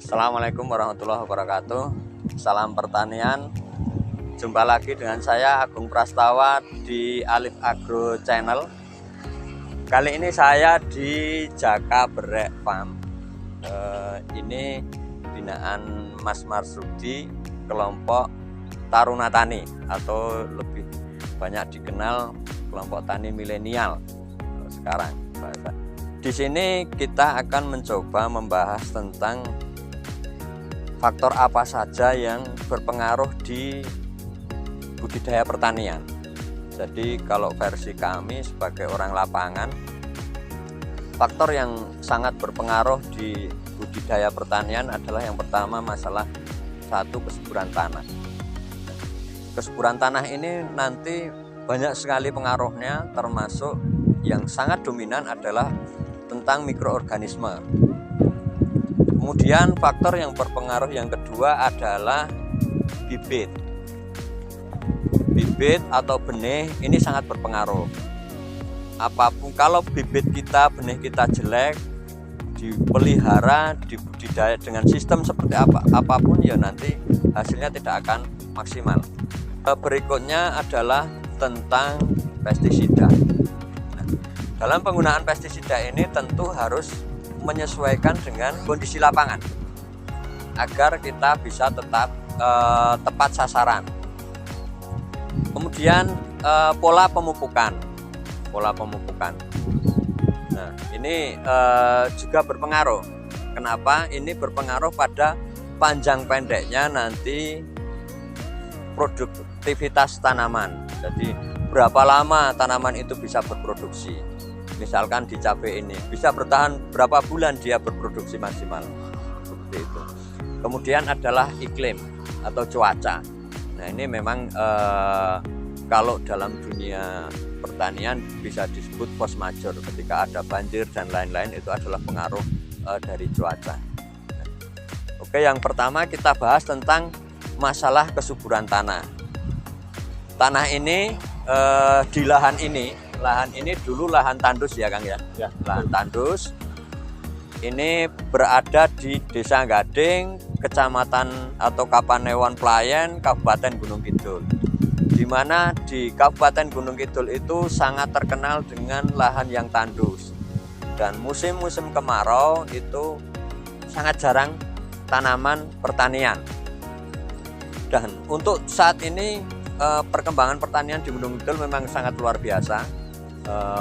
Assalamualaikum warahmatullahi wabarakatuh. Salam pertanian. Jumpa lagi dengan saya Agung Prastawa di Alif Agro Channel. Kali ini saya di Jaka Berek Farm. Ini binaan Mas Marsudi, kelompok Taruna Tani atau lebih banyak dikenal kelompok tani milenial sekarang. Di sini kita akan mencoba membahas tentang faktor apa saja yang berpengaruh di budidaya pertanian. Jadi kalau versi kami sebagai orang lapangan, faktor yang sangat berpengaruh di budidaya pertanian adalah yang pertama masalah satu, kesuburan tanah. Kesuburan tanah ini nanti banyak sekali pengaruhnya, termasuk yang sangat dominan adalah tentang mikroorganisme. Kemudian faktor yang berpengaruh yang kedua adalah bibit. Bibit atau benih ini sangat berpengaruh. Apapun kalau bibit kita, benih kita jelek, dipelihara, dibudidaya dengan sistem seperti apapun ya nanti hasilnya tidak akan maksimal. Berikutnya adalah tentang pestisida. Nah, dalam penggunaan pestisida ini tentu harus menyesuaikan dengan kondisi lapangan agar kita bisa tetap tepat sasaran. Kemudian pola pemupukan. Nah, ini juga berpengaruh. Kenapa? Ini berpengaruh pada panjang pendeknya nanti produktivitas tanaman. Jadi berapa lama tanaman itu bisa berproduksi. Misalkan di cabai ini bisa bertahan berapa bulan dia berproduksi maksimal, seperti itu. Kemudian adalah iklim atau cuaca. Nah ini memang kalau dalam dunia pertanian bisa disebut force majeure, ketika ada banjir dan lain-lain itu adalah pengaruh dari cuaca. Oke, yang pertama kita bahas tentang masalah kesuburan tanah. Tanah ini di lahan ini dulu lahan tandus ya Kang ya. Lahan tandus ini berada di Desa Gading, Kecamatan atau Kapanewon Playen, Kabupaten Gunung Kidul. Di mana di Kabupaten Gunung Kidul itu sangat terkenal dengan lahan yang tandus. Dan musim-musim kemarau itu sangat jarang tanaman pertanian. Dan untuk saat ini perkembangan pertanian di Gunung Kidul memang sangat luar biasa.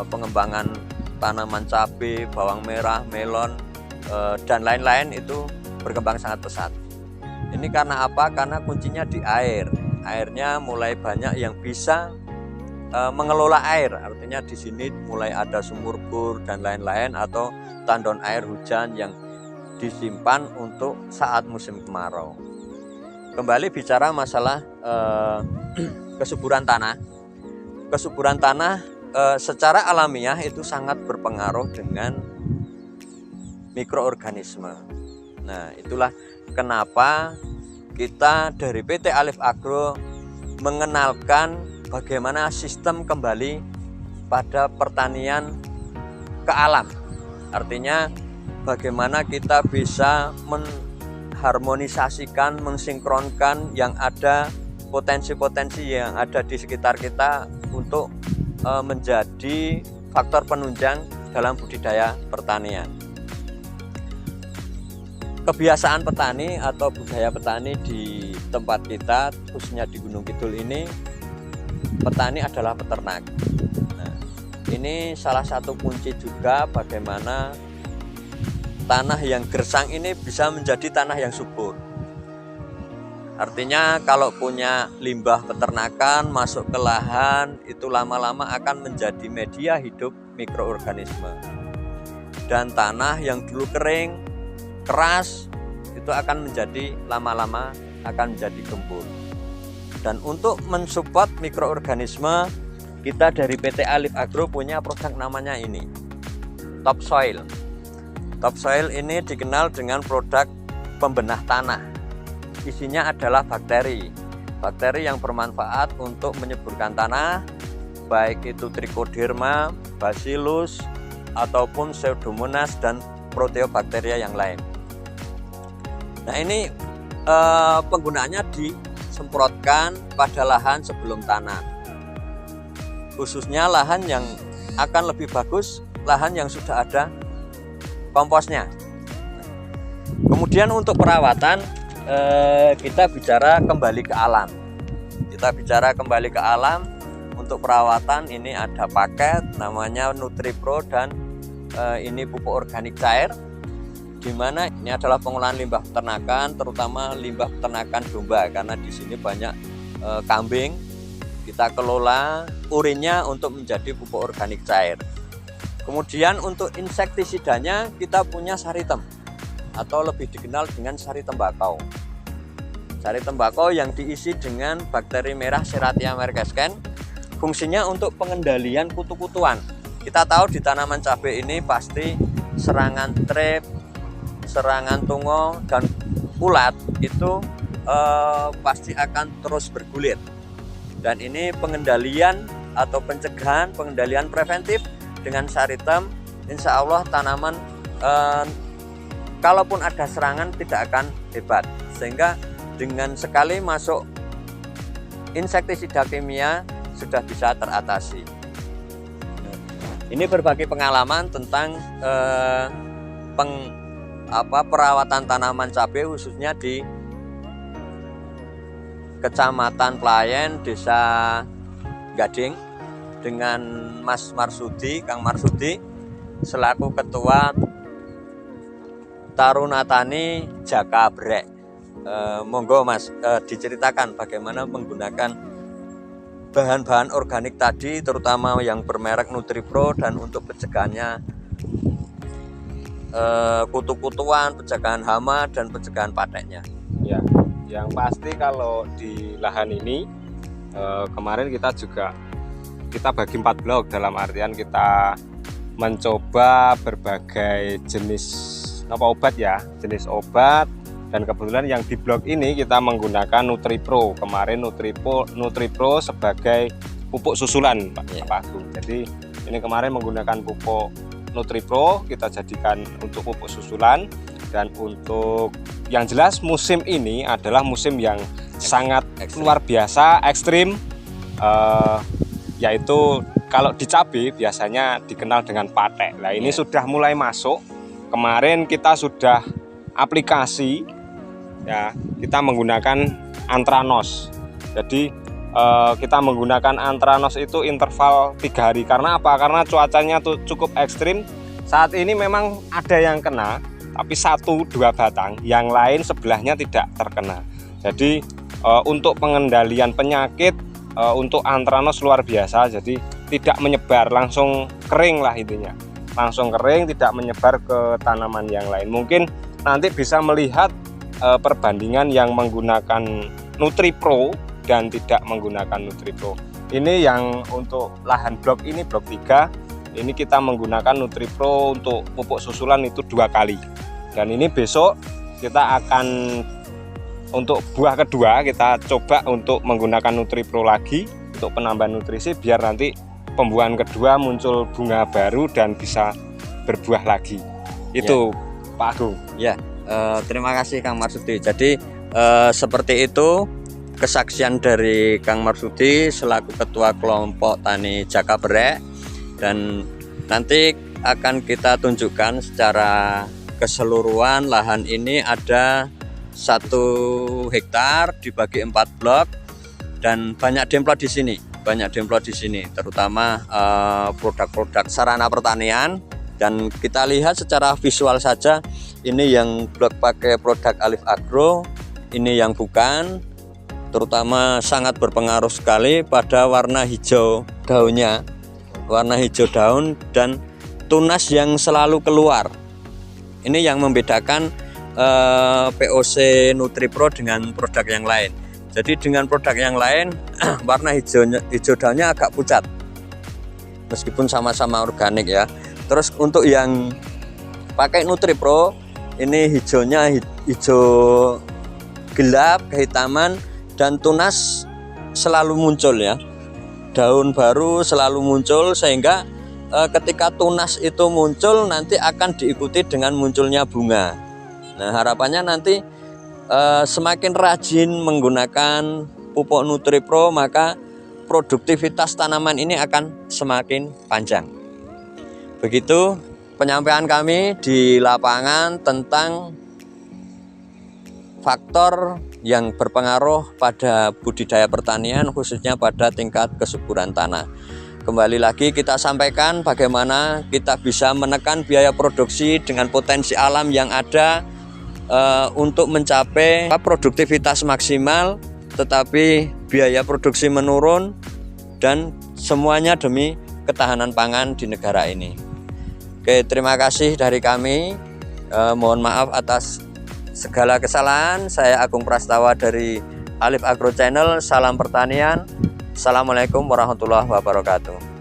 Pengembangan tanaman cabai, bawang merah, melon, dan lain-lain itu berkembang sangat pesat. Ini karena apa? Karena kuncinya di air. Airnya mulai banyak yang bisa mengelola air. Artinya di sini mulai ada sumur bor dan lain-lain atau tandon air hujan yang disimpan untuk saat musim kemarau. Kembali bicara masalah kesuburan tanah. Kesuburan tanah secara alamiah itu sangat berpengaruh dengan mikroorganisme. Nah, itulah kenapa kita dari PT Alif Agro mengenalkan bagaimana sistem kembali pada pertanian ke alam. Artinya bagaimana kita bisa mengharmonisasikan, mensinkronkan yang ada potensi-potensi yang ada di sekitar kita untuk menjadi faktor penunjang dalam budidaya pertanian. Kebiasaan petani atau budaya petani di tempat kita, khususnya di Gunung Kidul ini, petani adalah peternak. Nah, ini salah satu kunci juga bagaimana tanah yang gersang ini bisa menjadi tanah yang subur. Artinya kalau punya limbah peternakan masuk ke lahan itu lama-lama akan menjadi media hidup mikroorganisme. Dan tanah yang dulu kering, keras itu akan menjadi lama-lama akan menjadi gembur. Dan untuk mensupport mikroorganisme, kita dari PT Alif Agro punya produk namanya ini, Topsoil. Topsoil ini dikenal dengan produk pembenah tanah. Isinya adalah bakteri yang bermanfaat untuk menyuburkan tanah, baik itu Trichoderma, Bacillus, ataupun Pseudomonas dan Proteobacteria yang lain. Nah ini penggunaannya disemprotkan pada lahan sebelum tanam, khususnya lahan yang akan lebih bagus, lahan yang sudah ada komposnya. Kemudian untuk perawatan kita bicara kembali ke alam. Untuk perawatan ini ada paket namanya NutriPro dan ini pupuk organik cair, di mana ini adalah pengolahan limbah peternakan, terutama limbah peternakan domba, karena di sini banyak kambing. Kita kelola urinnya untuk menjadi pupuk organik cair. Kemudian untuk insektisidanya kita punya saritem, atau lebih dikenal dengan sari tembakau. Sari tembakau yang diisi dengan bakteri merah Serratia merkesken, fungsinya untuk pengendalian kutu-kutuan. Kita tahu di tanaman cabai ini pasti serangan trip, serangan tungo, dan ulat itu pasti akan terus bergulir. Dan ini pengendalian atau pengendalian preventif dengan saritem, insya Allah tanaman kalaupun ada serangan tidak akan hebat, sehingga dengan sekali masuk insektisida kimia sudah bisa teratasi. Ini berbagi pengalaman tentang perawatan tanaman cabai khususnya di Kecamatan Pelayan, Desa Gading, dengan Mas Marsudi, Kang Marsudi selaku Ketua Taruna Tani Jakabrek. Monggo Mas, diceritakan bagaimana menggunakan bahan-bahan organik tadi, terutama yang bermerek NutriPro, dan untuk pencegahannya kutu-kutuan, pencegahan hama, dan pencegahan pateknya. Ya, yang pasti kalau di lahan ini kemarin kita bagi 4 blok, dalam artian kita mencoba berbagai jenis obat ya, jenis obat. Dan kebetulan yang di blok ini kita menggunakan NutriPro. Kemarin NutriPro sebagai pupuk susulan, Pak Agung. Jadi ini kemarin menggunakan pupuk NutriPro, kita jadikan untuk pupuk susulan. Dan untuk yang jelas musim ini adalah musim yang sangat luar biasa, ekstrim, yaitu kalau di cabai biasanya dikenal dengan patek. Nah ini sudah mulai masuk. Kemarin kita sudah aplikasi, ya, kita menggunakan Antranos. Jadi kita menggunakan Antranos itu interval 3 hari. Karena apa? Karena cuacanya tuh cukup ekstrim. Saat ini memang ada yang kena, tapi 1-2 batang, yang lain sebelahnya tidak terkena. Jadi untuk pengendalian penyakit untuk Antranos luar biasa. Jadi tidak menyebar, langsung kering lah intinya. Langsung kering, tidak menyebar ke tanaman yang lain. Mungkin nanti bisa melihat perbandingan yang menggunakan NutriPro dan tidak menggunakan NutriPro. Ini yang untuk lahan blok ini, blok 3, ini kita menggunakan NutriPro untuk pupuk susulan itu 2 kali. Dan ini besok kita akan untuk buah kedua kita coba untuk menggunakan NutriPro lagi untuk penambahan nutrisi, biar nanti pembuahan kedua muncul bunga baru dan bisa berbuah lagi. Itu ya, Pak Agung. Ya, terima kasih Kang Marsudi. Jadi seperti itu kesaksian dari Kang Marsudi selaku Ketua Kelompok Tani Jakabrek, dan nanti akan kita tunjukkan secara keseluruhan lahan ini ada 1 hektar dibagi 4 blok, dan banyak demplot di sini, terutama produk-produk sarana pertanian. Dan kita lihat secara visual saja, ini yang blok pakai produk Alif Agro, ini yang bukan, terutama sangat berpengaruh sekali pada warna hijau daunnya, warna hijau daun dan tunas yang selalu keluar. Ini yang membedakan POC NutriPro dengan produk yang lain. Jadi dengan produk yang lain warna hijau daunnya agak pucat, meskipun sama-sama organik ya. Terus untuk yang pakai NutriPro ini hijaunya hijau gelap, kehitaman, dan tunas selalu muncul ya. Daun baru selalu muncul, sehingga ketika tunas itu muncul nanti akan diikuti dengan munculnya bunga. Nah harapannya nanti semakin rajin menggunakan pupuk NutriPro, maka produktivitas tanaman ini akan semakin panjang. Begitu penyampaian kami di lapangan tentang faktor yang berpengaruh pada budidaya pertanian, khususnya pada tingkat kesuburan tanah. Kembali lagi kita sampaikan bagaimana kita bisa menekan biaya produksi dengan potensi alam yang ada untuk mencapai produktivitas maksimal, tetapi biaya produksi menurun, dan semuanya demi ketahanan pangan di negara ini. Oke, terima kasih dari kami. Mohon maaf atas segala kesalahan. Saya Agung Prastawa dari Alif Agro Channel. Salam pertanian. Assalamualaikum warahmatullahi wabarakatuh.